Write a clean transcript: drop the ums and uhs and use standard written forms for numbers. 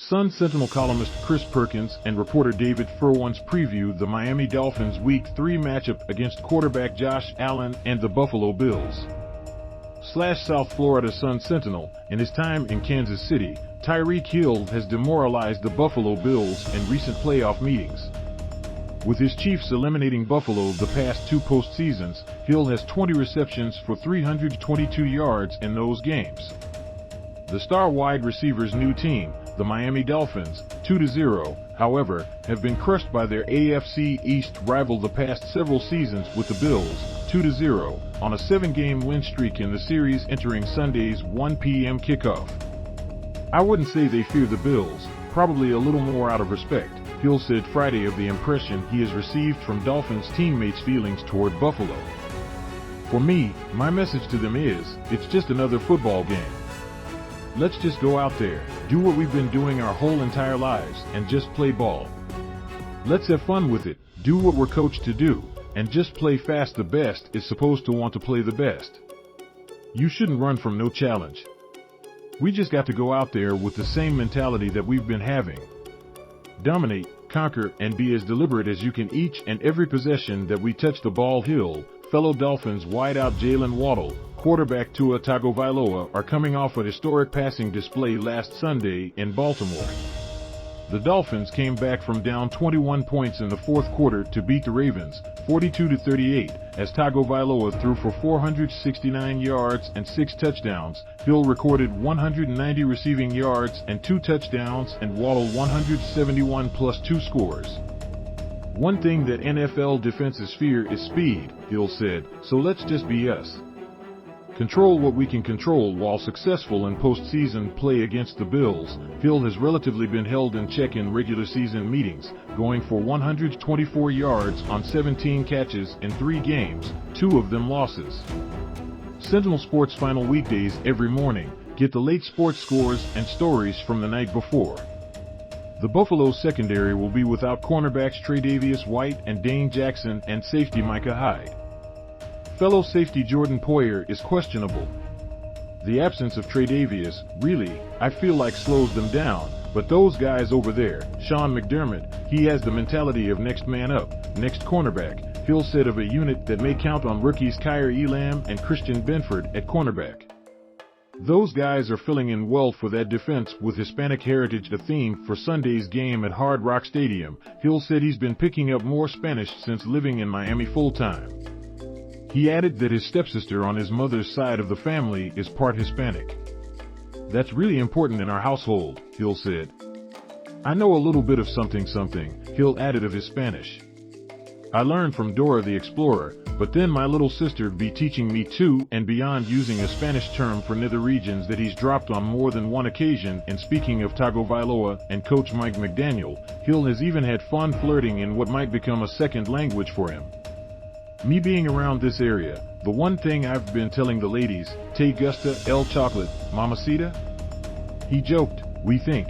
Sun Sentinel columnist Chris Perkins and reporter David Furones previewed the Miami Dolphins Week 3 matchup against quarterback Josh Allen and the Buffalo Bills. South Florida Sun Sentinel, in his time in Kansas City, Tyreek Hill has demoralized the Buffalo Bills in recent playoff meetings. With his Chiefs eliminating Buffalo the past two postseasons, Hill has 20 receptions for 322 yards in those games. The star wide receiver's new team, the Miami Dolphins, 2-0, however, have been crushed by their AFC East rival the past several seasons with the Bills, 2-0, on a 7-game win streak in the series entering Sunday's 1 p.m. kickoff. I wouldn't say they fear the Bills, probably a little more out of respect, Hill said Friday of the impression he has received from Dolphins teammates' feelings toward Buffalo. For me, my message to them is, it's just another football game. Let's just go out there, do what we've been doing our whole entire lives, and just play ball. Let's have fun with it, do what we're coached to do, and just play fast. The best is supposed to want to play the best. You shouldn't run from no challenge. We just got to go out there with the same mentality that we've been having. Dominate, conquer, and be as deliberate as you can each and every possession that we touch the ball. Hill, fellow Dolphins wideout Jaylen Waddle, quarterback Tua Tagovailoa are coming off a historic passing display last Sunday in Baltimore. The Dolphins came back from down 21 points in the fourth quarter to beat the Ravens, 42-38, as Tagovailoa threw for 469 yards and 6 touchdowns. Hill recorded 190 receiving yards and 2 touchdowns, and Waddle 171 plus 2 scores. One thing that NFL defenses fear is speed, Hill said, so let's just be us. Control what we can control. While successful in postseason play against the Bills, Hill has relatively been held in check in regular season meetings, going for 124 yards on 17 catches in 3 games, 2 of them losses. Sentinel Sports final weekdays every morning. Get the late sports scores and stories from the night before. The Buffalo secondary will be without cornerbacks Tre'Davious and Dane Jackson and safety Micah Hyde. Fellow safety Jordan Poyer is questionable. The absence of Tre'Davious, really, I feel like slows them down, but those guys over there, Sean McDermott, he has the mentality of next man up, next cornerback, Hill said of a unit that may count on rookies Kaiir, Elam, and Benford at cornerback. Those guys are filling in well for that defense with Hispanic Heritage a theme for Sunday's game at Hard Rock Stadium. Hill said he's been picking up more Spanish since living in Miami full-time. He added that his stepsister on his mother's side of the family is part Hispanic. That's really important in our household, Hill said. I know a little bit of something, Hill added of his Spanish. I learned from Dora the Explorer, but then my little sister be teaching me too, and beyond, using a Spanish term for nether-regions that he's dropped on more than one occasion. And speaking of Tagovailoa and coach Mike McDaniel, Hill has even had fun flirting in what might become a second language for him. Me being around this area, the one thing I've been telling the ladies, te gusta el chocolate, mamacita? He joked, we think.